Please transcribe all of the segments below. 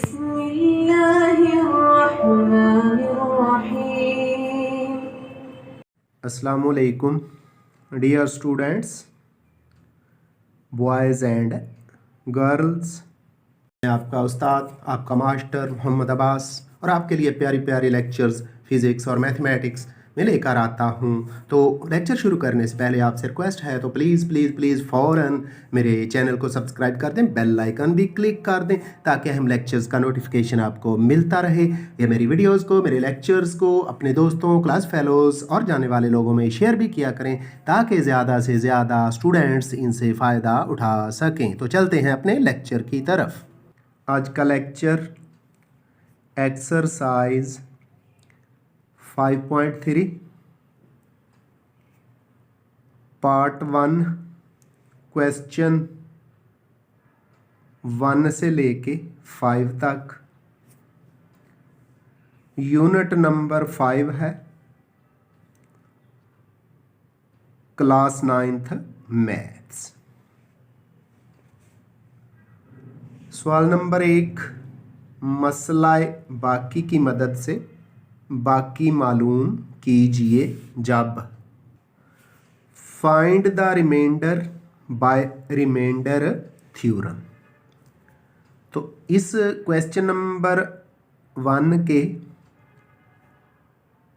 बिस्मिल्लाहिर्रहमानिर्रहीम। अस्सलामुअलैकुम dear students, boys and girls. मैं आपका उस्ताद, आपका मास्टर मोहम्मद अब्बास और आपके लिए प्यारी प्यारी लेक्चर्स फिज़िक्स और मैथमेटिक्स में लेकर आता हूँ। तो लेक्चर शुरू करने से पहले आपसे रिक्वेस्ट है तो प्लीज़ प्लीज़ प्लीज़ फ़ौरन मेरे चैनल को सब्सक्राइब कर दें, बेल आइकन भी क्लिक कर दें ताकि हम लेक्चर्स का नोटिफिकेशन आपको मिलता रहे। या मेरी वीडियोस को, मेरे लेक्चर्स को अपने दोस्तों, क्लास फेलोज़ और जाने वाले लोगों में शेयर भी किया करें ताकि ज़्यादा से ज़्यादा स्टूडेंट्स इनसे फ़ायदा उठा सकें। तो चलते हैं अपने लेक्चर की तरफ। आज का लेक्चर एक्सरसाइज 5.3 पार्ट 1 क्वेश्चन 1 से लेके 5 तक, यूनिट नंबर 5 है, क्लास 9th मैथ्स। सवाल नंबर 1, मसलाए बाकी की मदद से बाकी मालूम कीजिए जब find the remainder by remainder theorem. तो इस क्वेश्चन नंबर 1 के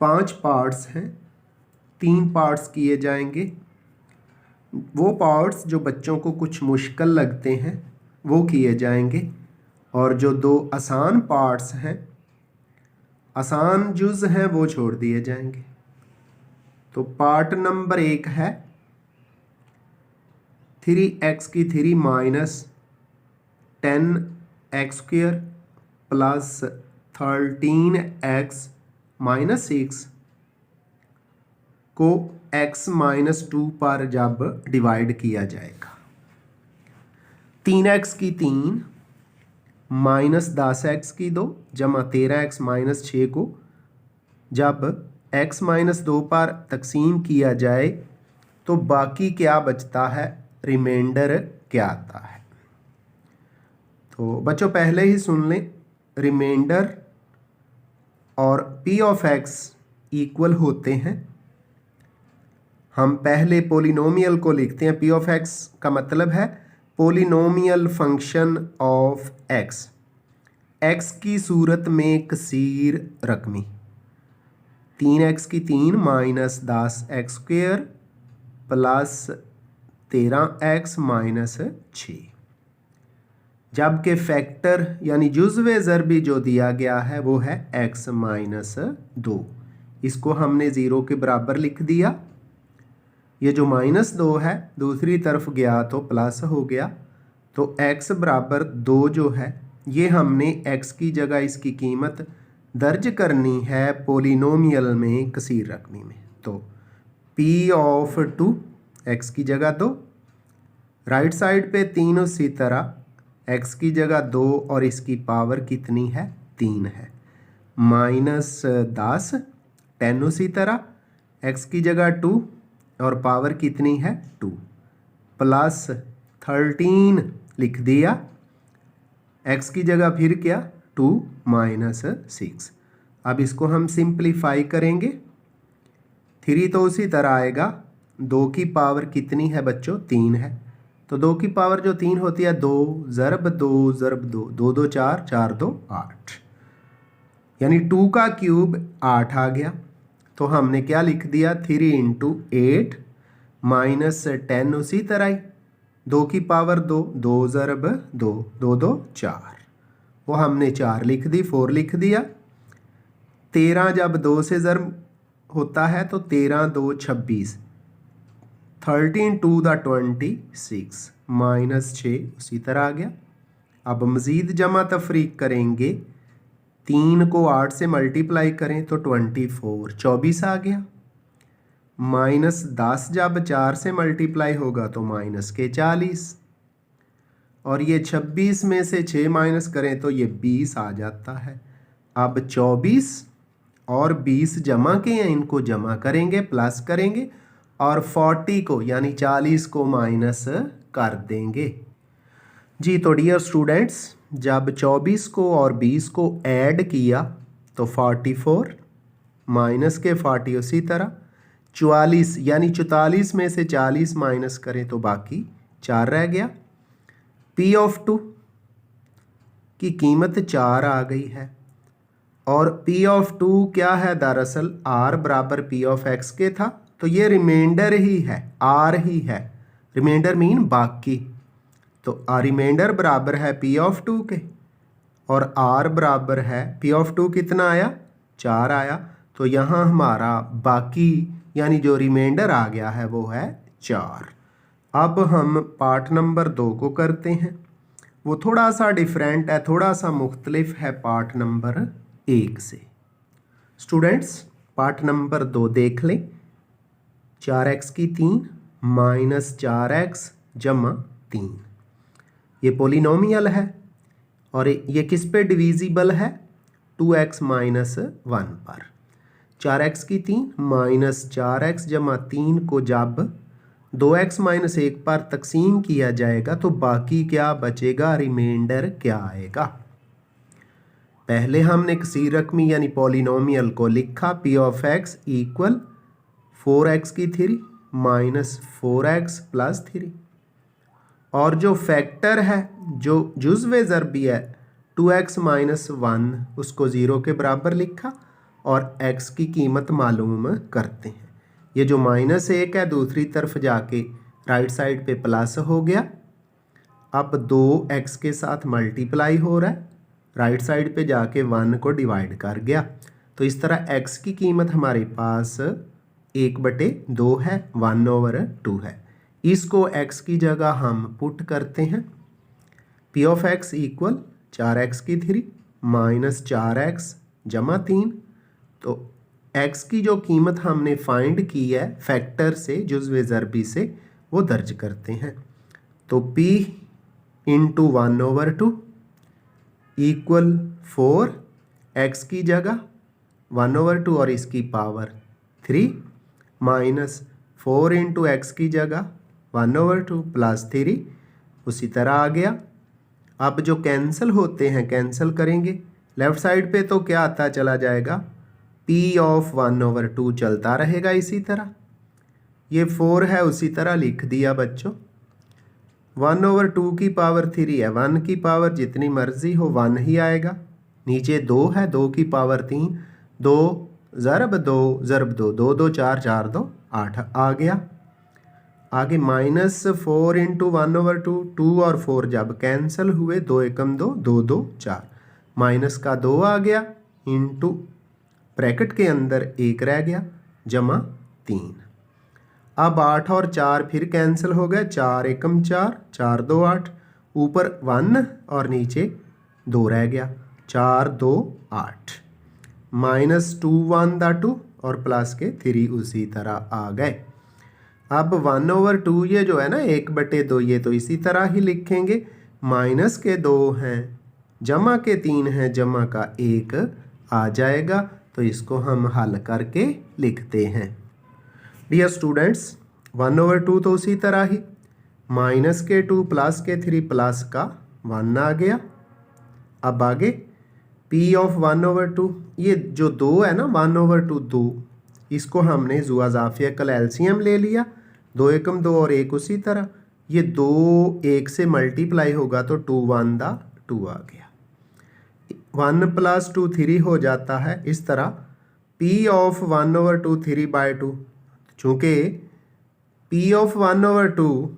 5 पार्ट्स हैं, 3 पार्ट्स किए जाएंगे। वो पार्ट्स जो बच्चों को कुछ मुश्किल लगते हैं वो किए जाएंगे और जो 2 आसान पार्ट्स हैं, आसान जुज़ हैं, वो छोड़ दिए जाएंगे। तो पार्ट नंबर 1 है 3x की 3 minus 10x² plus 13x minus 6 को x माइनस 2 पर जब डिवाइड किया जाएगा। 3x की 3 माइनस 10x की 2 जमा 13x माइनस 6 को जब x माइनस 2 पर तकसीम किया जाए तो बाकी क्या बचता है, रिमाइंडर क्या आता है। तो बच्चों पहले ही सुन लें, रिमाइंडर और p ऑफ x इक्वल होते हैं। हम पहले पोलिनोमियल को लिखते हैं। p ऑफ x का मतलब है पोलिनोमियल फंक्शन ऑफ x की सूरत में कसीर रकमी। 3x की 3 minus 10x² plus 13x minus 6, जबकि फैक्टर यानी जुज़वे ज़रबी जो दिया गया है वो है x माइनस 2। इसको हमने 0 के बराबर लिख दिया। ये जो माइनस 2 है दूसरी तरफ गया तो प्लस हो गया। तो x बराबर 2 जो है ये हमने x की जगह इसकी कीमत दर्ज करनी है पोलिनोमियल में कसीर रकमी में। तो p ऑफ 2 x की जगह 2, राइट साइड पे 3 उसी तरह x की जगह 2 और इसकी पावर कितनी है, 3 है, माइनस 10 10 उसी तरह x की जगह 2 और पावर कितनी है 2 प्लस 13 लिख दिया, x की जगह फिर क्या 2 माइनस 6। अब इसको हम सिंप्लीफाई करेंगे। 3 तो उसी तरह आएगा, 2 की पावर कितनी है बच्चों 3 है, तो 2 की पावर जो 3 होती है 2 ज़रब 2 ज़रब 2, 2 2 4 4 2 8, यानी 2 का क्यूब 8 आ गया। तो हमने क्या लिख दिया 3 इंटू 8 माइनस 10 उसी तरह ही, 2 की पावर 2, 2 ज़रब 2, 2 2 4, वो हमने 4 लिख दी, 4 लिख दिया। 13 जब 2 से ज़रब होता है तो 13 2 26, 13 2 द 26 माइनस 6 उसी तरह आ गया। अब मज़ीद जमा तफरीक करेंगे, 3 को 8 से मल्टीप्लाई करें तो 24 आ गया, माइनस 10 जब 4 से मल्टीप्लाई होगा तो माइनस के 40, और ये 26 में से 6 माइनस करें तो ये 20 आ जाता है। अब 24 और 20 जमा के हैं, इनको जमा करेंगे, प्लस करेंगे और 40 को यानी 40 को माइनस कर देंगे। जी तो डियर स्टूडेंट्स, जब 24 को और 20 को ऐड किया तो 44 माइनस के 40 उसी तरह, 44 यानी 44 में से 40 माइनस करें तो बाकी 4 रह गया। P ऑफ 2 की कीमत 4 आ गई है और P ऑफ 2 क्या है, दरअसल R बराबर P ऑफ X के था, तो ये रिमाइंडर ही है, R ही है। रिमाइंडर मीन बाकी, तो रिमाइंडर बराबर है P ऑफ 2 के और R बराबर है P ऑफ 2 कितना आया, 4 आया। तो यहाँ हमारा बाकी यानी जो रिमाइंडर आ गया है वो है 4। अब हम पार्ट नंबर 2 को करते हैं। वो थोड़ा सा डिफरेंट है, थोड़ा सा मुख्तलिफ है पार्ट नंबर 1 से। स्टूडेंट्स पार्ट नंबर 2 देख लें। 4x की 3 माइनस 4x जमा 3, ये पोलिनोमियल है और ये किस पे डिविजिबल है, 2x माइनस 1 पर। 4x की 3 माइनस 4x जमा 3 को जब 2x माइनस 1 पर तकसीम किया जाएगा तो बाकी क्या बचेगा, रिमाइंडर क्या आएगा। पहले हमने किसी रकमी यानी पोलिनोमियल को लिखा, P of x equal 4x की 3 माइनस 4x प्लस 3, और जो फैक्टर है जो जुज़्व ज़रबी है 2x माइनस 1 उसको 0 के बराबर लिखा और x की कीमत मालूम करते हैं। ये जो माइनस 1 है दूसरी तरफ जाके राइट साइड पे प्लस हो गया। अब 2x के साथ मल्टीप्लाई हो रहा है, राइट साइड पे जाके 1 को डिवाइड कर गया। तो इस तरह x की कीमत हमारे पास 1/2 है, 1/2 है। इसको x की जगह हम पुट करते हैं। P of x equal 4x की 3 माइनस 4x जमा 3, तो x की जो कीमत हमने फाइंड की है फैक्टर से, जुज़्व ज़रबी से, वो दर्ज करते हैं। तो P इंटू 1/2 इक्वल 4, x की जगह 1/2 और इसकी पावर 3 माइनस 4 इंटू एक्स की जगह 1/2 प्लस 3 उसी तरह आ गया। अब जो कैंसिल होते हैं कैंसिल करेंगे, लेफ़्ट साइड पे तो क्या आता चला जाएगा, P ऑफ 1/2 चलता रहेगा इसी तरह। ये 4 है उसी तरह लिख दिया बच्चों। 1/2 की पावर 3 है, 1 की पावर जितनी मर्जी हो 1 ही आएगा। नीचे 2 है, 2 की पावर 3, 2 ज़रब 2 ज़रब 2, 2 2 4 4 2 8 आ गया। आगे माइनस 4 इंटू 1/2, 2 और 4 जब कैंसिल हुए 2 एकम 2, 2 2 4, माइनस का 2 आ गया इंटू ब्रैकेट के अंदर 1 रह गया जमा 3। अब 8 और 4 फिर कैंसिल हो गए, 4 एकम 4, 4 2 8, ऊपर 1 और नीचे 2 रह गया, 4 2 8, माइनस 2 1 दा 2 और प्लस के 3 उसी तरह आ गए। अब 1/2 ये जो है ना 1/2, ये तो इसी तरह ही लिखेंगे। माइनस के 2 हैं, जमा के 3 हैं, जमा का 1 आ जाएगा। तो इसको हम हल करके लिखते हैं। डियर स्टूडेंट्स 1/2 तो उसी तरह ही, माइनस के 2 प्लस के 3 प्लस का 1 आ गया। अब आगे P ऑफ 1/2, ये जो 2 है ना 1/2 2, इसको हमने जुआ ज़ाफिया कल एलसीएम ले लिया, 2 एकम 2 और 1 उसी तरह। ये 2 1 से मल्टीप्लाई होगा तो 2 1 दा 2 आ गया, 1 प्लस 2 3 हो जाता है। इस तरह P ऑफ 1/2 3/2, चूँकि P ऑफ 1/2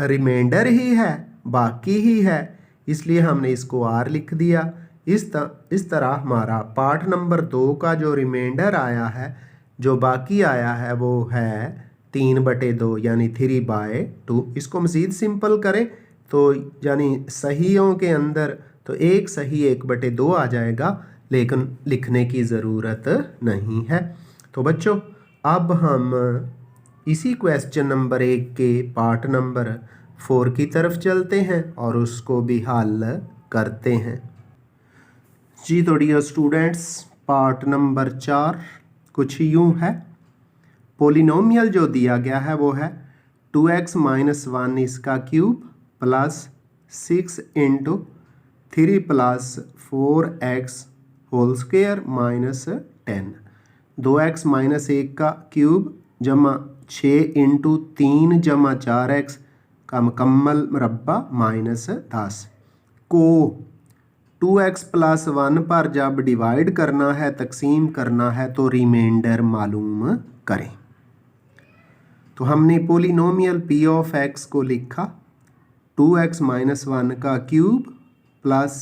रिमाइंडर ही है, बाकी ही है, इसलिए हमने इसको R लिख दिया। इस तरह हमारा पार्ट नंबर 2 का जो रिमाइंडर आया है, जो बाकी आया है, वो है 3/2 यानी 3/2। इसको मज़ीद सिंपल करें तो यानी सहीयों के अंदर तो एक सही 1/2 आ जाएगा, लेकिन लिखने की ज़रूरत नहीं है। तो बच्चों अब हम इसी क्वेश्चन नंबर 1 के पार्ट नंबर 4 की तरफ चलते हैं और उसको भी हल करते हैं। जी तो डियर स्टूडेंट्स पार्ट नंबर 4 कुछ यूँ है। पोलिनोमियल जो दिया गया है वो है 2x माइनस 1 इसका cube plus 6 into 3 plus 4x whole square minus 10, 2x minus 1 का क्यूब जमा 6 इंटू 3 जमा 4x का मुकम्मल मुरब्बा माइनस 10 को 2x प्लस 1 पर जब डिवाइड करना है, तकसीम करना है, तो रिमाइंडर मालूम करें। तो हमने पोलिनोमियल p ऑफ x को लिखा 2x माइनस 1 का cube plus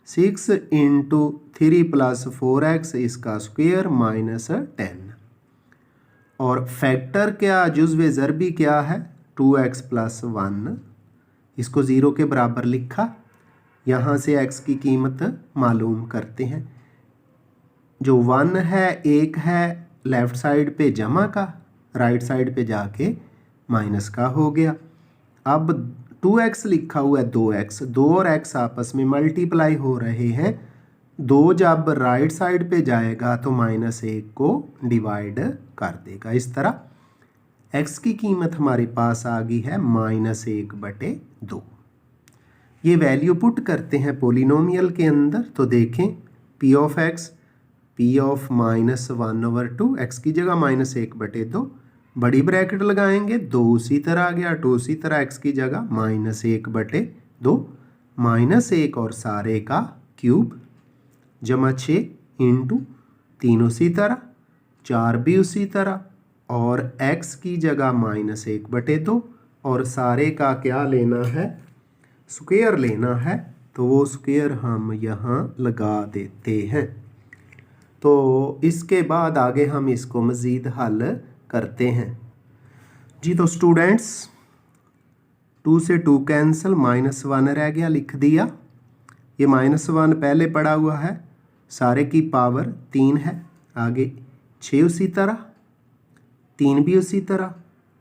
6 into 3 plus 4x इसका स्क्वायर माइनस 10, और फैक्टर क्या, जुज़्व ज़रबी क्या है, 2x प्लस 1, इसको ज़ीरो के बराबर लिखा। यहाँ से x की कीमत मालूम करते हैं। जो 1 है, 1 है, लेफ़्ट साइड पे जमा का, राइट साइड पे जाके माइनस का हो गया। अब 2x लिखा हुआ है, 2x, 2 और x आपस में मल्टीप्लाई हो रहे हैं। 2 जब राइट साइड पे जाएगा तो माइनस 1 को डिवाइड कर देगा। इस तरह x की कीमत हमारे पास आ गई है -1/2। ये वैल्यू पुट करते हैं पोलिनोमियल के अंदर, तो देखें p of x, p of -1/2, x की जगह -1/2, बड़ी ब्रैकेट लगाएंगे, 2 उसी तरह आ गया, 2 उसी तरह x की जगह -1/2, -1 और सारे का क्यूब जमा 6 इंटू 3 उसी तरह, 4 भी उसी तरह, और x की जगह -1/2 और सारे का क्या लेना है, स्क्वायर लेना है, तो वो स्क्वायर हम यहाँ लगा देते हैं। तो इसके बाद आगे हम इसको मज़ीद हल करते हैं जी। तो स्टूडेंट्स 2 से 2 कैंसिल, -1 रह गया, लिख दिया। ये -1 पहले पड़ा हुआ है, सारे की पावर 3 है, आगे 6 उसी तरह, 3 भी उसी तरह,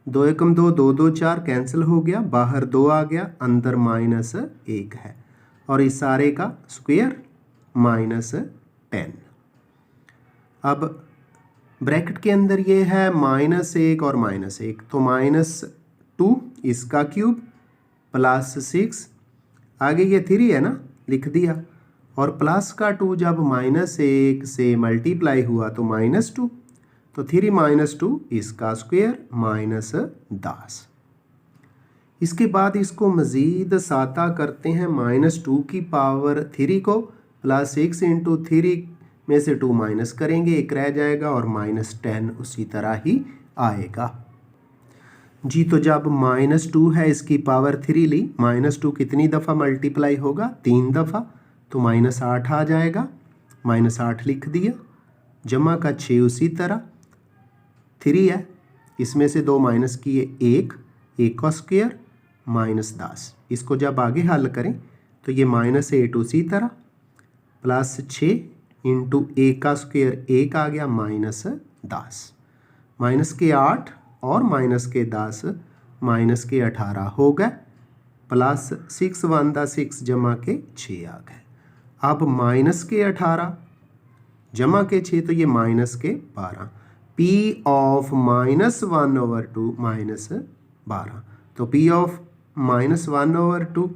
2 एकम 2, 2 2 4 कैंसिल हो गया, बाहर 2 आ गया, अंदर -1 है, और इस सारे का स्क्वायर -10। अब ब्रैकेट के अंदर ये है -1 और -1, तो -2 इसका क्यूब प्लस 6, आगे ये 3 है ना, लिख दिया, और प्लस का 2 जब -1 से मल्टीप्लाई हुआ तो -2, तो 3 - 2 इसका स्क्वायर -10। इसके बाद इसको मज़ीद साता करते हैं, -2 की पावर 3 को प्लस 6 इंटू 3 में से 2 माइनस करेंगे, 1 रह जाएगा, और -10 उसी तरह ही आएगा जी। तो जब -2 है, इसकी पावर 3 ली, -2 कितनी दफ़ा मल्टीप्लाई होगा, 3 दफ़ा, तो -8 आ जाएगा, -8 लिख दिया, जमा का 6 उसी तरह, 3 है, इसमें से 2 माइनस किए, 1 का स्क्वायर -10। इसको जब आगे हल करें तो ये -8 उसी तरह, प्लस 6 इंटू 1 का स्क्वायर 1 आ गया, -10, माइनस के 8 और माइनस के 10, माइनस के 18 हो गए, प्लस 6 1 दा 6 जमा के 6 आ गए। अब माइनस के 18 जमा के 6, तो ये माइनस के 12, p ऑफ -1/2 -12, तो p ऑफ -1/2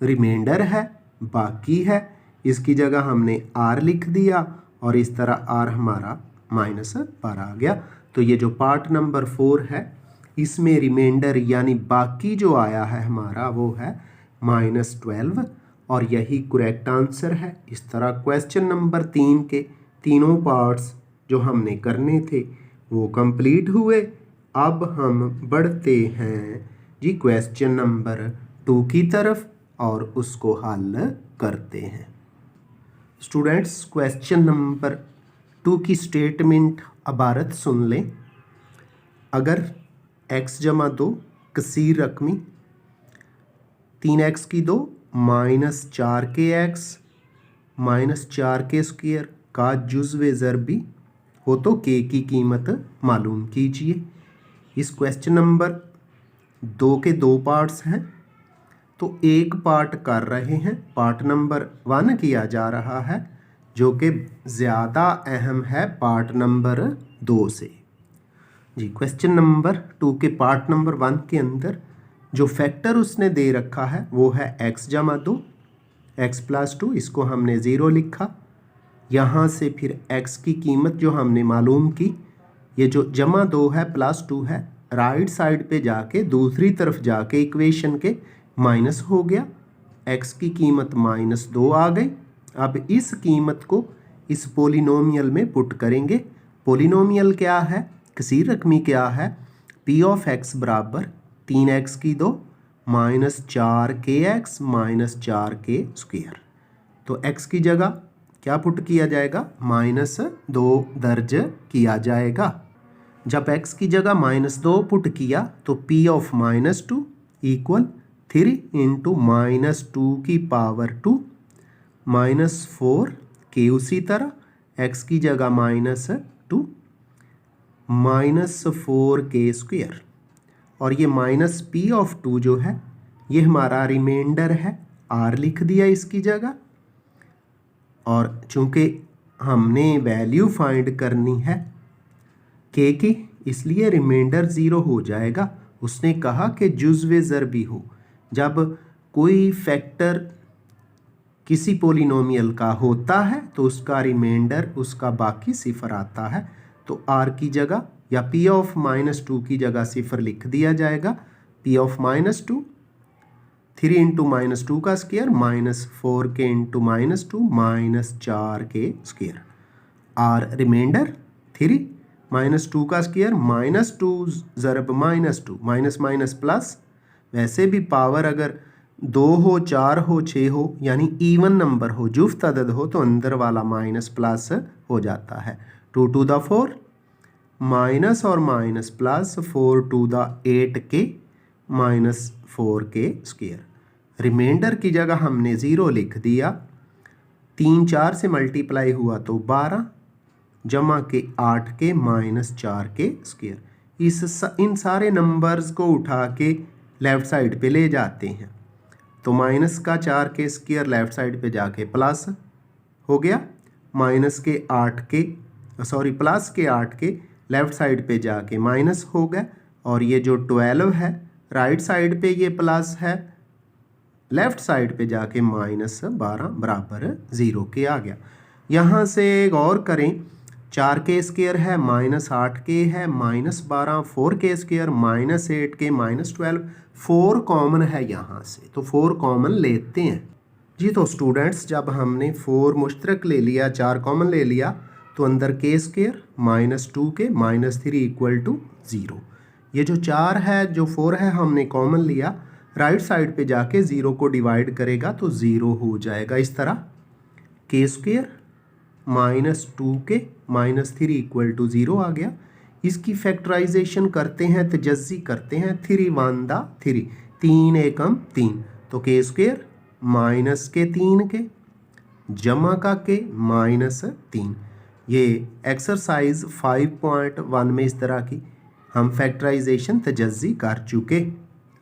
रिमाइंडर है, बाकी है, इसकी जगह हमने r लिख दिया, और इस तरह r हमारा -12 आ गया। तो ये जो पार्ट नंबर 4 है, इसमें रिमाइंडर यानी बाकी जो आया है हमारा वो है -12, और यही करेक्ट आंसर है। इस तरह क्वेश्चन नंबर 3 के तीनों पार्ट्स जो हमने करने थे वो कंप्लीट हुए। अब हम बढ़ते हैं जी क्वेश्चन नंबर 2 की तरफ और उसको हल करते हैं। स्टूडेंट्स क्वेश्चन नंबर 2 की स्टेटमेंट इबारत सुन लें। अगर x जमा 2 कसीर रकमी 3x की 2 -4kx -4k स्क्वायर का जुज़्व ज़रबी हो तो k की कीमत मालूम कीजिए। इस क्वेश्चन नंबर 2 के 2 पार्ट्स हैं, तो एक पार्ट कर रहे हैं, पार्ट नंबर 1 किया जा रहा है, जो कि ज़्यादा अहम है पार्ट नंबर 2 से जी। क्वेश्चन नंबर 2 के पार्ट नंबर 1 के अंदर जो फैक्टर उसने दे रखा है वो है x जमा 2, x+2, इसको हमने 0 लिखा। यहाँ से फिर x की कीमत जो हमने मालूम की, ये जो जमा 2 है +2 है, राइट साइड पे जाके दूसरी तरफ जाके इक्वेशन के माइनस हो गया, x की कीमत -2 आ गई। अब इस कीमत को इस पोलिनोमियल में पुट करेंगे। पोलिनोमियल क्या है, कसीर रकमी क्या है, p ऑफ x बराबर 3x की 2 -4kx -4k²। तो x की जगह क्या पुट किया जाएगा, -2 दर्ज किया जाएगा। जब x की जगह -2 पुट किया तो p ऑफ -2 इक्वल 3 इंटू -2 की पावर 2 -4k। उसी तरह x की जगह -2 -4k²। और ये -p ऑफ 2 जो है ये हमारा रिमाइंडर है, r लिख दिया इसकी जगह। और चूंकि हमने वैल्यू फाइंड करनी है k की, इसलिए रिमाइंडर 0 हो जाएगा। उसने कहा कि जुज़्व ज़रबी हो, जब कोई फैक्टर किसी पोलिनोमियल का होता है तो उसका रिमाइंडर उसका बाकी सिफर आता है। तो r की जगह या p ऑफ -2 की जगह सिफर लिख दिया जाएगा। p ऑफ -2 3 इंटू -2 का square -4k into -2 -4k²। r reminder 3 -2 का स्क्वायर -2 ज़रब -2 माइनस माइनस प्लस। वैसे भी पावर अगर 2 हो, 4 हो, 6 हो, यानी इवन नंबर हो, जुफ्त अदद हो, तो अंदर वाला माइनस प्लस हो जाता है। 2 टू द 4 माइनस और minus plus 4 to the 8k -4k²। Remainder की जगह हमने 0 लिख दिया। 3 4 से मल्टीप्लाई हुआ तो 12 जमा के 8k -4k²। इन सारे नंबर्स को उठा के लेफ़्ट साइड पे ले जाते हैं तो माइनस का 4k² लेफ़्ट साइड पे जाके प्लस हो गया, प्लस के 8k लेफ़्ट साइड पे जाके माइनस हो गया। और ये जो 12 है राइट साइड पे ये प्लस है, लेफ़्ट साइड पे जाके -12 बराबर 0 के आ गया। यहाँ से एक और करें, 4k² है -8k है -12, 4k² -8k -12, 4 कॉमन है यहाँ से, तो 4 कॉमन लेते हैं जी। तो स्टूडेंट्स जब हमने 4 मुश्तरक ले लिया, 4 कॉमन ले लिया, तो अंदर k² -2k -3 = 0। ये जो 4 है, जो 4 है हमने कॉमन लिया, राइट साइड पे जाके 0 को डिवाइड करेगा तो 0 हो जाएगा। इस तरह k² -2k -3 = 0 आ गया। इसकी फैक्टराइजेशन करते हैं, तजज़ी करते हैं। 3 1 दा 3, 3 एकम 3, तो k² -3k जमा का k -3। ये एक्सरसाइज 5.1 में इस तरह की हम फैक्टराइजेशन तजज़ी कर चुके।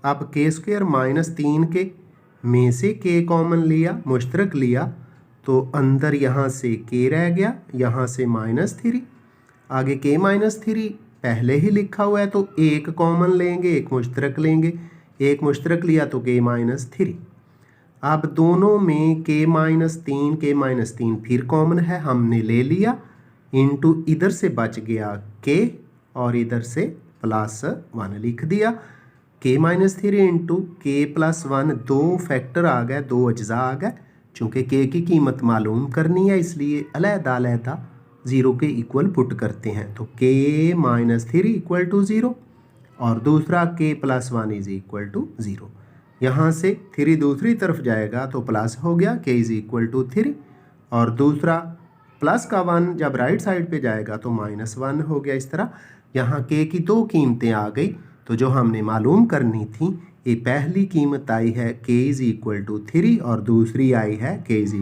अब k² -3k में से k कॉमन लिया, मुश्तरक लिया, तो अंदर यहाँ से k रह गया, यहाँ से -3, आगे k -3 पहले ही लिखा हुआ है तो एक कॉमन लेंगे, एक मुश्तरक लेंगे, एक मुश्तरक लिया तो k -3। अब दोनों में k -3 फिर कॉमन है, हमने ले लिया, इनटू इधर से बच गया k और इधर से +1 लिख दिया। k -3 इंटू k +1, 2 फैक्टर आ गए, 2 अज्जा आ गए। चूँकि k की कीमत मालूम करनी है इसलिए अलहदा 0 के इक्वल पुट करते हैं। तो k -3 = 0 और दूसरा k +1 = 0। यहाँ से 3 दूसरी तरफ जाएगा तो प्लस हो गया, k = 3, और दूसरा प्लस का 1 जब राइट साइड पे जाएगा तो -1 हो गया। इस तरह यहाँ k की 2 कीमतें आ गई। तो जो हमने मालूम करनी थी, ये पहली कीमत आई है k = 3 और दूसरी आई है k =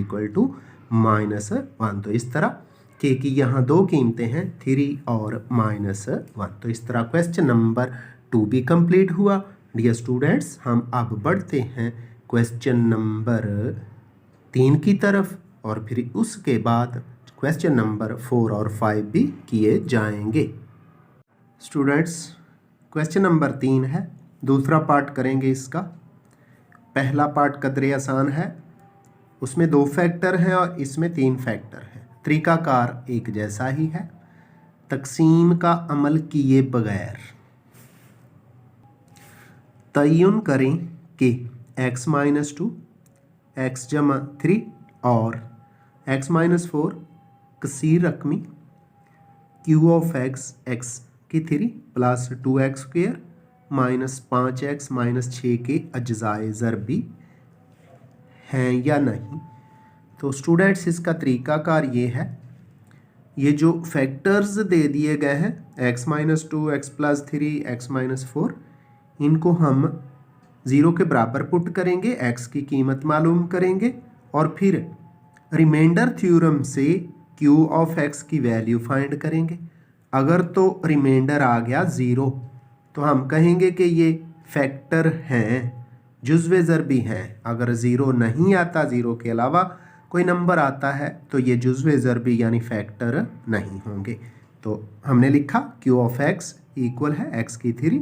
-1। तो इस तरह k की यहाँ 2 कीमतें हैं, 3 और -1। तो इस तरह क्वेश्चन नंबर 2 भी कंप्लीट हुआ। डियर स्टूडेंट्स, हम अब बढ़ते हैं क्वेश्चन नंबर 3 की तरफ और फिर उसके बाद क्वेश्चन नंबर 4 और 5 भी किए जाएंगे। स्टूडेंट्स, क्वेश्चन नंबर 3 है, दूसरा पार्ट करेंगे इसका। पहला पार्ट कदरे आसान है, उसमें 2 फैक्टर हैं और इसमें 3 फैक्टर हैं। तरीकाकार एक जैसा ही है। तकसीम का अमल किए बगैर तयन करें कि x माइनस 2 एक्स जमा 3 और x minus 4 कसीर रकमी q of x x की 3 plus 2x square minus 5x minus 6 के अज्जाए ज़रबी हैं या नहीं। तो स्टूडेंट्स इसका तरीकाकार ये है, ये जो फैक्टर्स दे दिए गए हैं x minus 2 x plus 3 x minus 4, इनको हम 0 के बराबर पुट करेंगे, x की कीमत मालूम करेंगे और फिर रिमाइंडर थ्योरम से q ऑफ x की वैल्यू फाइंड करेंगे। अगर तो रिमाइंडर आ गया 0 तो हम कहेंगे कि ये फैक्टर हैं, जुज़्वे ज़रबी हैं। अगर 0 नहीं आता, 0 के अलावा कोई नंबर आता है, तो ये जुज़्वे ज़रबी यानी फैक्टर नहीं होंगे। तो हमने लिखा q ऑफ x इक्वल है x की 3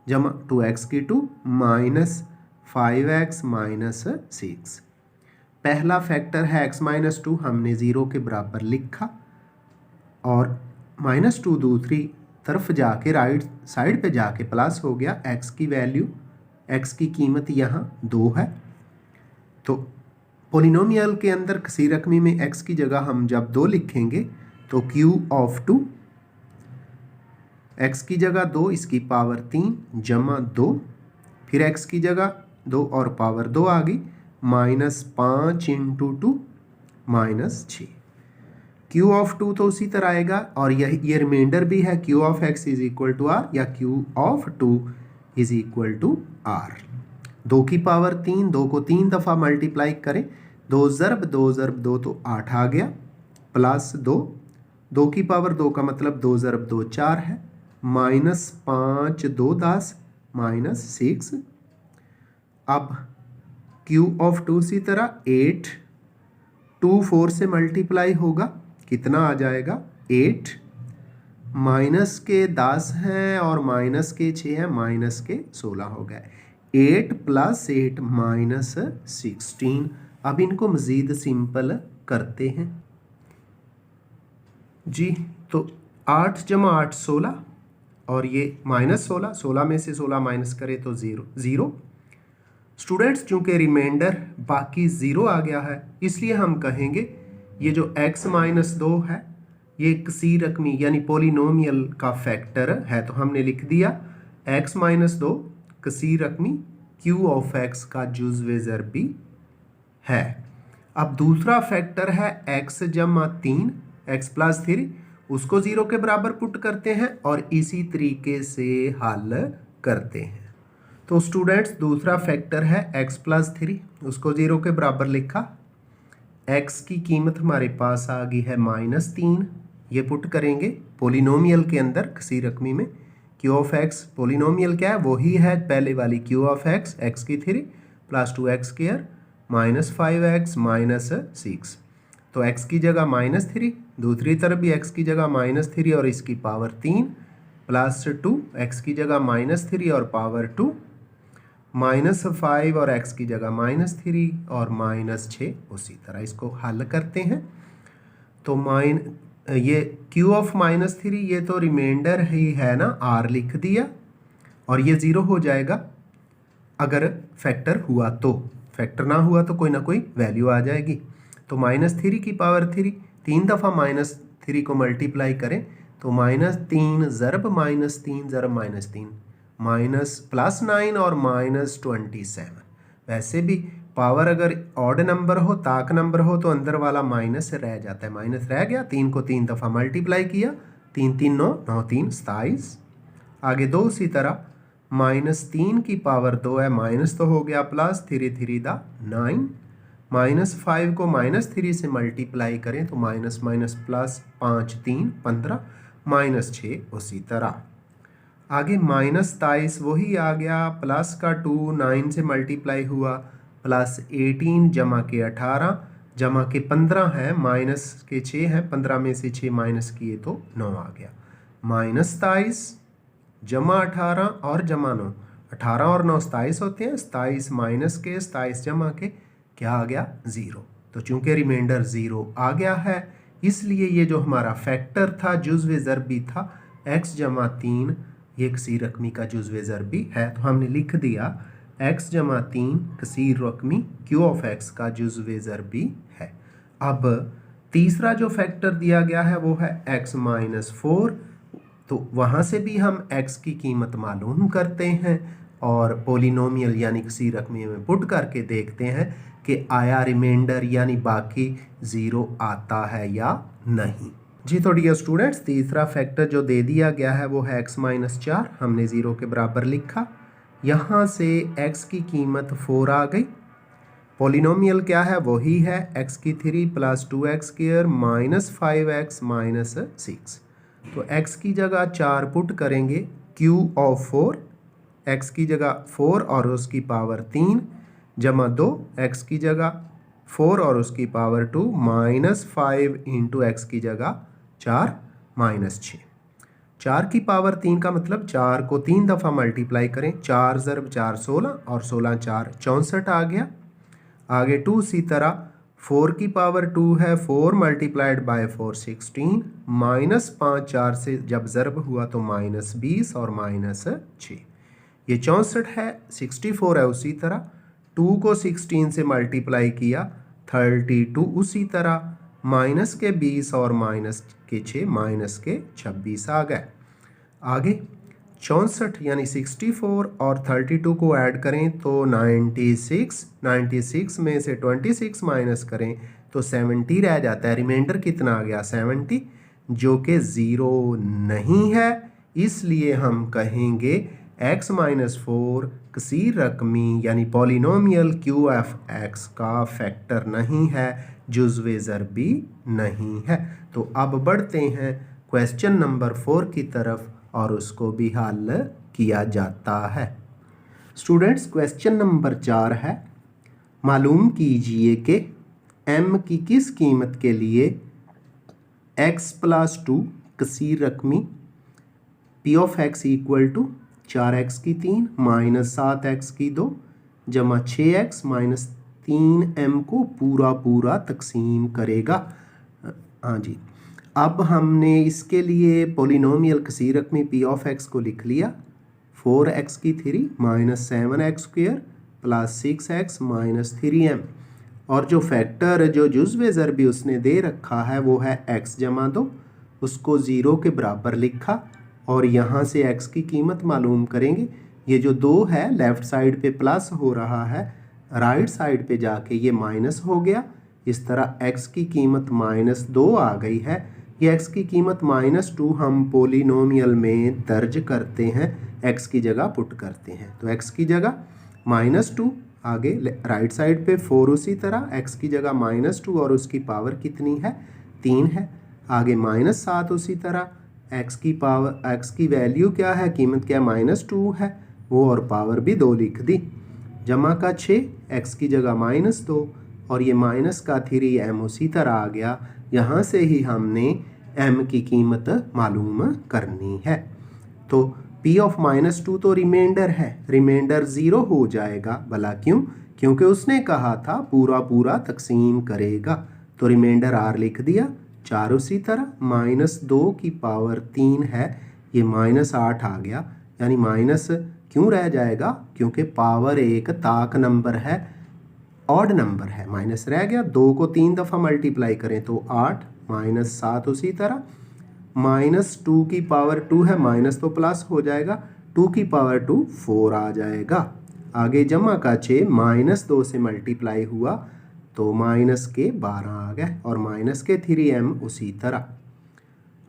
जमा 2x की 2 माइनस 5x माइनस 6। पहला फैक्टर है x माइनस 2, हमने 0 के बराबर लिखा और माइनस 2 दूसरी तरफ जाके राइट साइड पे जाके प्लस हो गया। x की वैल्यू, x की कीमत यहाँ 2 है। तो पोलिनोमियल के अंदर कसीर रकमी में x की जगह हम जब 2 लिखेंगे तो q ऑफ 2 x की जगह 2 इसकी पावर 3 जमा 2, फिर x की जगह 2 और पावर 2 आ गई minus 5 into 2 minus 6। q of 2 तो उसी तरह आएगा और ये रिमाइंडर भी है q of x is equal to r या q of 2 is equal to r। 2 की पावर 3, 2 को 3 दफ़ा मल्टीप्लाई करें, 2 ज़रब 2 ज़रब 2 तो 8 आ गया प्लस 2, 2 की पावर 2 का मतलब 2 ज़रब 2 4 है, माइनस 5 2 10 माइनस 6। अब q ऑफ 2 इसी तरह 8 2 4 से मल्टीप्लाई होगा, कितना आ जाएगा 8, माइनस के 10 हैं और माइनस के 6 हैं, माइनस के 16 हो गए। 8 प्लस 8 माइनस 16। अब इनको मज़ीद सिंपल करते हैं जी। तो 8 जमा 8 16 और ये माइनस 16, 16 में से 16 माइनस करें तो 0। स्टूडेंट्स चूँकि रिमाइंडर बाकी 0 आ गया है, इसलिए हम कहेंगे ये जो x माइनस 2 है ये कसीर रकमी यानी पोलिनोमियल का फैक्टर है। तो हमने लिख दिया x माइनस 2 कसीर रकमी q ऑफ x का जुज़्वे ज़रबी है। अब दूसरा फैक्टर है x जमा 3 एक्स प्लस 3, उसको 0 के बराबर पुट करते हैं और इसी तरीके से हल करते हैं। तो स्टूडेंट्स दूसरा फैक्टर है x प्लस 3, उसको 0 के बराबर लिखा, x की कीमत हमारे पास आ गई है माइनस 3, ये पुट करेंगे पोलिनोमियल के अंदर कसीर रकमी में। q ऑफ x पोलिनोमियल क्या है, वही है पहले वाली q ऑफ x, x की 3 plus 2x square minus 5x minus 6। तो x की जगह माइनस 3, दूसरी तरफ भी x की जगह माइनस 3 और इसकी पावर 3 प्लस 2, x की जगह माइनस 3 और पावर 2 माइनस 5 और x की जगह माइनस 3 और माइनस 6। उसी तरह इसको हल करते हैं। तो ये q ऑफ माइनस 3 ये तो रिमाइंडर ही है ना, r लिख दिया और ये 0 हो जाएगा अगर फैक्टर हुआ तो, फैक्टर ना हुआ तो कोई ना कोई वैल्यू आ जाएगी। तो माइनस 3 की पावर 3, 3 दफ़ा माइनस 3 को मल्टीप्लाई करें तो माइनस 3 ज़रब माइनस 3 ज़रब माइनस 3 माइनस प्लस 9 और माइनस 27। वैसे भी पावर अगर ऑड नंबर हो, ताक नंबर हो, तो अंदर वाला माइनस रह जाता है, माइनस रह गया। 3 को 3 दफ़ा मल्टीप्लाई किया, 3 3 9 9 3 27। आगे 2 उसी तरह, माइनस 3 की पावर 2 है, माइनस तो हो गया प्लस 3 3 दा 9, माइनस 5 को माइनस 3 से मल्टीप्लाई करें तो माइनस माइनस प्लस 5 3 15 माइनस 6 उसी तरह। आगे माइनस 23 वही आ गया, प्लस का 2 9 से मल्टीप्लाई हुआ प्लस 18 जमा के 18 जमा के 15 है, माइनस के 6 है, 15 में से 6 माइनस किए तो 9 आ गया। माइनस 23 जमा 18 और जमा 9, 18 और 9 27 होते हैं, 27 माइनस के 27 जमा के क्या आ गया 0। तो चूंकि रिमाइंडर 0 आ गया है इसलिए ये जो हमारा फैक्टर था जुज़्व ज़रबी था x जमा 3 ये कसीर रकमी का जुज़्व ज़रबी है। तो हमने लिख दिया x जमा 3 कसीर रकमी q ऑफ x का जुज़्व ज़रबी है। अब तीसरा जो फैक्टर दिया गया है वो है x माइनस 4। तो वहाँ से भी हम x की कीमत मालूम करते हैं और पोलिनोमियल यानी कसीर रकमी में पुट करके देखते हैं कि आया रिमाइंडर यानी बाकी 0 आता है या नहीं। जी तो डियर स्टूडेंट्स, तीसरा फैक्टर जो दे दिया गया है वो है x माइनस 4, हमने 0 के बराबर लिखा। यहाँ से x की कीमत 4 आ गई। पोलिनोमियल क्या है, वही है x की 3 plus 2x square minus 5x minus 6। तो x की जगह 4 पुट करेंगे, q ऑफ 4 x की जगह 4 और उसकी पावर 3 जमा 2 x की जगह 4 और उसकी पावर 2 माइनस 5 इंटू एक्स की जगह 4 माइनस 6। 4 की पावर 3 का मतलब 4 को 3 दफ़ा मल्टीप्लाई करें, 4 ज़रब 4 16 और 16 4 64 आ गया। आगे 2 इसी तरह 4 की पावर 2 है, 4 मल्टीप्लाइड बाय 4 16 माइनस 5 4 से जब ज़रब हुआ तो माइनस 20 और माइनस 6। ये 64 है, 64 है उसी तरह 2 को 16 से मल्टीप्लाई किया 32 उसी तरह माइनस के 20 और माइनस के 6 माइनस के 26 आ गए। आगे 64 यानी 64 और 32 को ऐड करें तो 96 में से 26 माइनस करें तो 70 रह जाता है। रिमाइंडर कितना आ गया 70 जो कि 0 नहीं है, इसलिए हम कहेंगे x माइनस 4 कसीर रकमी यानी पॉलिनोमियल क्यू एफ एक्स का फैक्टर नहीं है, जुज़्व ज़रबी नहीं है। तो अब बढ़ते हैं क्वेश्चन नंबर 4 की तरफ और उसको भी हल किया जाता है। स्टूडेंट्स, क्वेश्चन नंबर 4 है, मालूम कीजिए कि m की किस कीमत के लिए x प्लस 2 कसीर रकमी p of x equal to 4x की 3 माइनस 7x की 2 जमा 6x माइनस 3m को पूरा तकसीम करेगा। हाँ जी, अब हमने इसके लिए पोलिनोमियल कसीर रकमी p ऑफ x को लिख लिया, 4x की 3 minus 7x square plus 6x minus 3m, और जो फैक्टर जो जुज़्व ज़रबी उसने दे रखा है वो है x जमा 2, उसको 0 के बराबर लिखा और यहाँ से x की कीमत मालूम करेंगे। ये जो 2 है लेफ़्ट साइड पे प्लस हो रहा है, राइट साइड पे जाके ये माइनस हो गया। इस तरह x की कीमत माइनस 2 आ गई है। ये x की कीमत -2 हम पोलिनोमियल में दर्ज करते हैं, x की जगह पुट करते हैं। तो x की जगह -2, आगे राइट साइड पे 4 उसी तरह x की जगह -2 और उसकी पावर कितनी है 3 है। आगे -7 उसी तरह x की पावर x की वैल्यू क्या है, कीमत क्या है -2 है वो, और पावर भी 2 लिख दी। जमा का 6 x की जगह -2 और ये माइनस का 3m उसी तरह आ गया। यहाँ से ही हमने m की कीमत मालूम करनी है। तो p ऑफ -2 तो रिमाइंडर है, रिमाइंडर 0 हो जाएगा। भला क्यों? क्योंकि उसने कहा था पूरा तकसीम करेगा। तो रिमाइंडर r लिख दिया, 4 उसी तरह -2 की पावर 3 है, ये -8 आ गया। यानी माइनस क्यों रह जाएगा, क्योंकि पावर एक ताक नंबर है, ऑड नंबर है, माइनस रह गया। 2 को 3 दफ़ा मल्टीप्लाई करें तो 8 -7 उसी तरह -2 की पावर 2 है, माइनस तो प्लस हो जाएगा, 2 की पावर 2 4 आ जाएगा। आगे जमा का 6 -2 से मल्टीप्लाई हुआ तो माइनस के 12 आ गए और माइनस के 3m उसी तरह।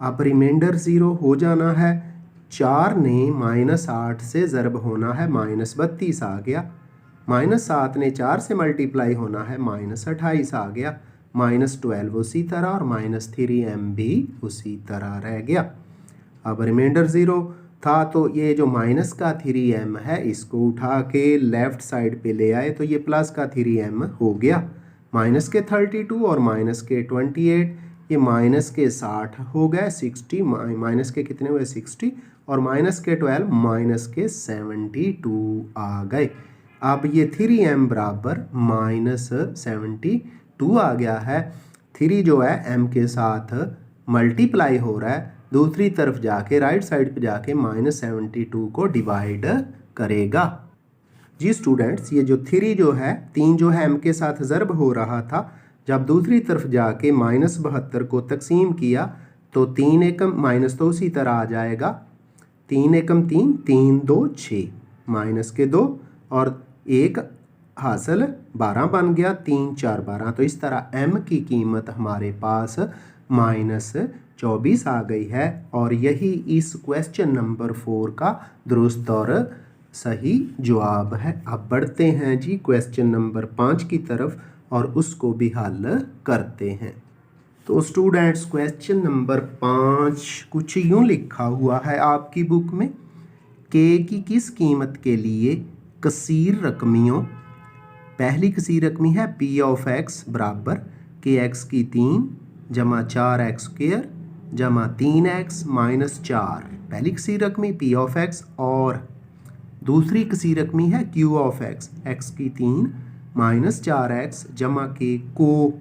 अब रिमाइंडर 0 हो जाना है। 4 ने -8 से ज़रब होना है, -32 आ गया। -7 ने 4 से मल्टीप्लाई होना है, -28 आ गया। -12 उसी तरह और -3m भी उसी तरह रह गया। अब रिमाइंडर 0 था तो ये जो माइनस का 3m है इसको उठा के लेफ़्ट साइड पे ले आए तो ये प्लस का 3m हो गया। माइनस के 32 और माइनस के 28, ये माइनस के 60 हो गए, 60 माइनस के कितने हुए 60 और माइनस के 12 माइनस के 72 आ गए। अब ये 3m बराबर -72 आ गया है। 3 जो है m के साथ मल्टीप्लाई हो रहा है, दूसरी तरफ जाके राइट साइड पे जाके -72 को डिवाइड करेगा। जी स्टूडेंट्स, ये जो 3 जो है 3 जो है m के साथ ज़र्ब हो रहा था, जब दूसरी तरफ जाके -72 को तकसीम किया तो 3 एकम माइनस तो उसी तरह आ जाएगा, 3 एकम 3, 3 2 6 माइनस के 2 और 1 हासिल 12 बन गया, 3 4 12। तो इस तरह m की कीमत हमारे पास -24 आ गई है और यही इस क्वेश्चन नंबर 4 का दुरुस्त और सही जवाब है। अब बढ़ते हैं जी क्वेश्चन नंबर 5 की तरफ और उसको भी हल करते हैं। तो स्टूडेंट्स, क्वेश्चन नंबर 5 कुछ यूँ लिखा हुआ है आपकी बुक में, के की किस कीमत के लिए कसीर रकमियों, पहली कसीर रकमी है पी ऑफ एक्स बराबर के एक्स की 3 जमा 4x स्क्वायर जमा 3x माइनस 4, पहली कसीर रकमी पी ऑफ एक्स, और दूसरी कसीर रकमी है क्यू ऑफ एक्स, एक्स की 3 माइनस 4x जमा के को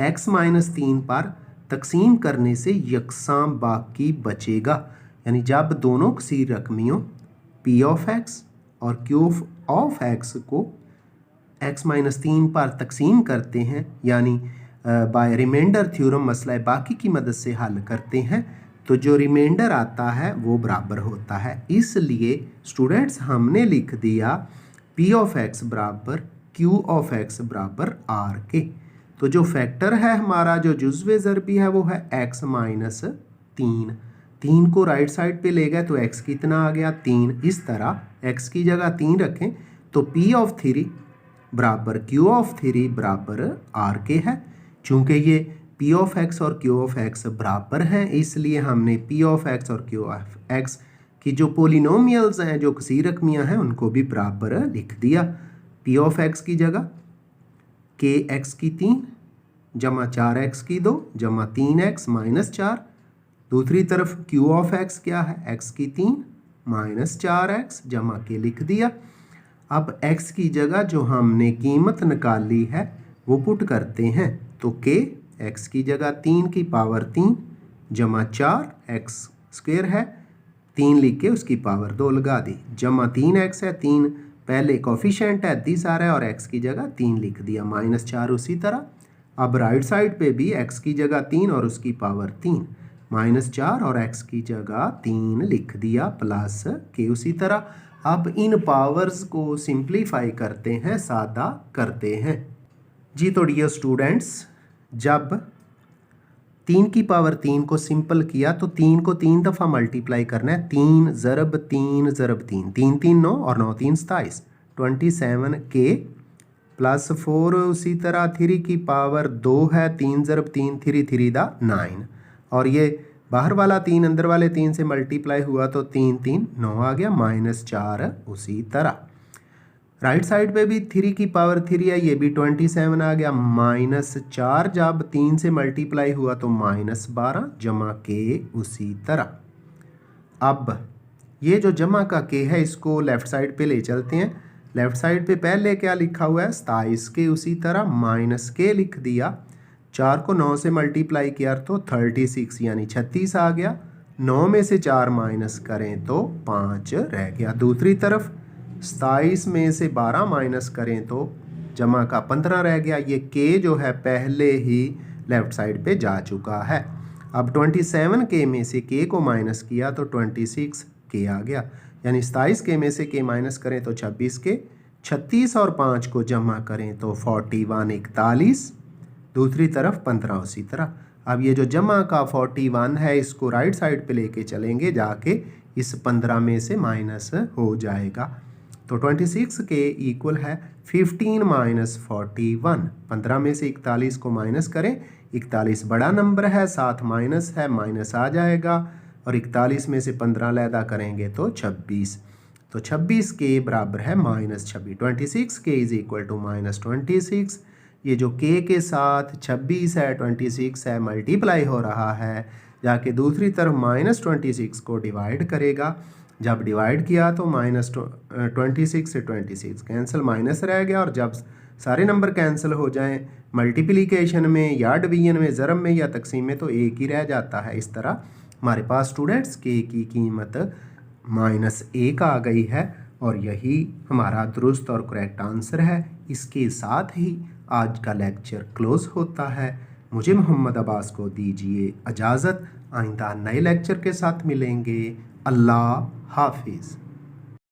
x माइनस 3 पर तकसीम करने से यकसां बाकी बचेगा। यानी जब दोनों कसीर रकमियों पी ऑफ एक्स और क्यू ऑफ एक्स को x माइनस 3 पर तकसीम करते हैं, यानी बाय रिमाइंडर थ्योरम मसला बाकी की मदद से हल करते हैं, तो जो रिमाइंडर आता है वो बराबर होता है। इसलिए स्टूडेंट्स हमने लिख दिया पी ऑफ एक्स बराबर क्यू ऑफ एक्स बराबर आर के। तो जो फैक्टर है हमारा, जो जुज़्वे ज़रबी है, वो है x माइनस 3। 3 को राइट साइड पे ले गए तो x कितना आ गया 3। इस तरह x की जगह 3 रखें तो p ऑफ 3 बराबर q ऑफ 3 बराबर आर के है। चूँकि ये p ऑफ x और q ऑफ x बराबर हैं, इसलिए हमने p ऑफ x और q ऑफ x की जो पोलिनोमियल्स हैं, जो कसीर रकमियाँ हैं, उनको भी बराबर लिख दिया। p ऑफ x की जगह के x की 3 जमा 4x की 2 जमा 3x माइनस 4, दूसरी तरफ q ऑफ x क्या है, x की 3 माइनस 4x जमा के लिख दिया। अब x की जगह जो हमने कीमत निकाली है वो पुट करते हैं, तो k x की जगह 3 की पावर 3 जमा 4x स्क्वायर है, 3 लिख के उसकी पावर 2 लगा दी, जमा 3x है, 3 पहले कोफिशिएंट है, दिस आ रहा है, और x की जगह 3 लिख दिया, माइनस 4 उसी तरह। अब राइट साइड पे भी x की जगह 3 और उसकी पावर 3 माइनस 4 और x की जगह 3 लिख दिया, प्लस के उसी तरह। अब इन पावर्स को सिंप्लीफाई करते हैं, सादा करते हैं जी। तो डियर स्टूडेंट्स, जब 3 की पावर 3 को सिंपल किया तो 3 को 3 दफ़ा मल्टीप्लाई करना है, 3 ज़रब 3 ज़रब 3, 3 3 9 और 9 3 27, 27 के प्लस 4 उसी तरह 3 की पावर 2 है, 3 ज़रब 3 3 3 दा 9, और ये बाहर वाला 3 अंदर वाले 3 से मल्टीप्लाई हुआ तो 3 3 9 आ गया, माइनस 4 उसी तरह। राइट साइड पे भी 3 की पावर 3 है, ये भी 27 आ गया, माइनस 4 जब 3 से मल्टीप्लाई हुआ तो माइनस 12 जमा के उसी तरह। अब ये जो जमा का के है इसको लेफ़्ट साइड पे ले चलते हैं। लेफ़्ट साइड पे पहले क्या लिखा हुआ है 27 के उसी तरह माइनस के लिख दिया, 4 को 9 से मल्टीप्लाई किया तो 36 यानी 36 आ गया, 9 में से 4 माइनस करें तो 5 रह गया। दूसरी तरफ 27 में से 12 माइनस करें तो जमा का 15 रह गया। ये के जो है पहले ही लेफ़्ट साइड पे जा चुका है। अब 27 के में से के को माइनस किया तो 26 के आ गया, यानी 27 के में से के माइनस करें तो 26 के, 36 और 5 को जमा करें तो 41 41, दूसरी तरफ 15 उसी तरह। अब ये जो जमा का 41 है इसको राइट साइड पे लेके चलेंगे, जाके इस 15 में से माइनस हो जाएगा, तो 26 के इक्वल है 15 माइनस 41। 15 में से 41 को माइनस करें, 41 बड़ा नंबर है, साथ माइनस है, माइनस आ जाएगा, और 41 में से 15 लैदा करेंगे तो 26, तो 26 के बराबर है माइनस 26। 26 के इज इक्वल टू माइनस 26। ये जो के साथ 26 है 26 है मल्टीप्लाई हो रहा है, जाके दूसरी तरफ -26 को डिवाइड करेगा। जब डिवाइड किया तो -26 से 26 कैंसिल, माइनस रह गया। और जब सारे नंबर कैंसिल हो जाएं मल्टीप्लिकेशन में या डिवीजन में, ज़रब में या तकसीम में, तो एक ही रह जाता है। इस तरह हमारे पास स्टूडेंट्स के की कीमत -1 आ गई है और यही हमारा दुरुस्त और करेक्ट आंसर है। इसके साथ ही आज का लेक्चर क्लोज़ होता है। मुझे मोहम्मद अब्बास को दीजिए इजाज़त। आइंदा नए लेक्चर के साथ मिलेंगे। अल्लाह हाफिज़।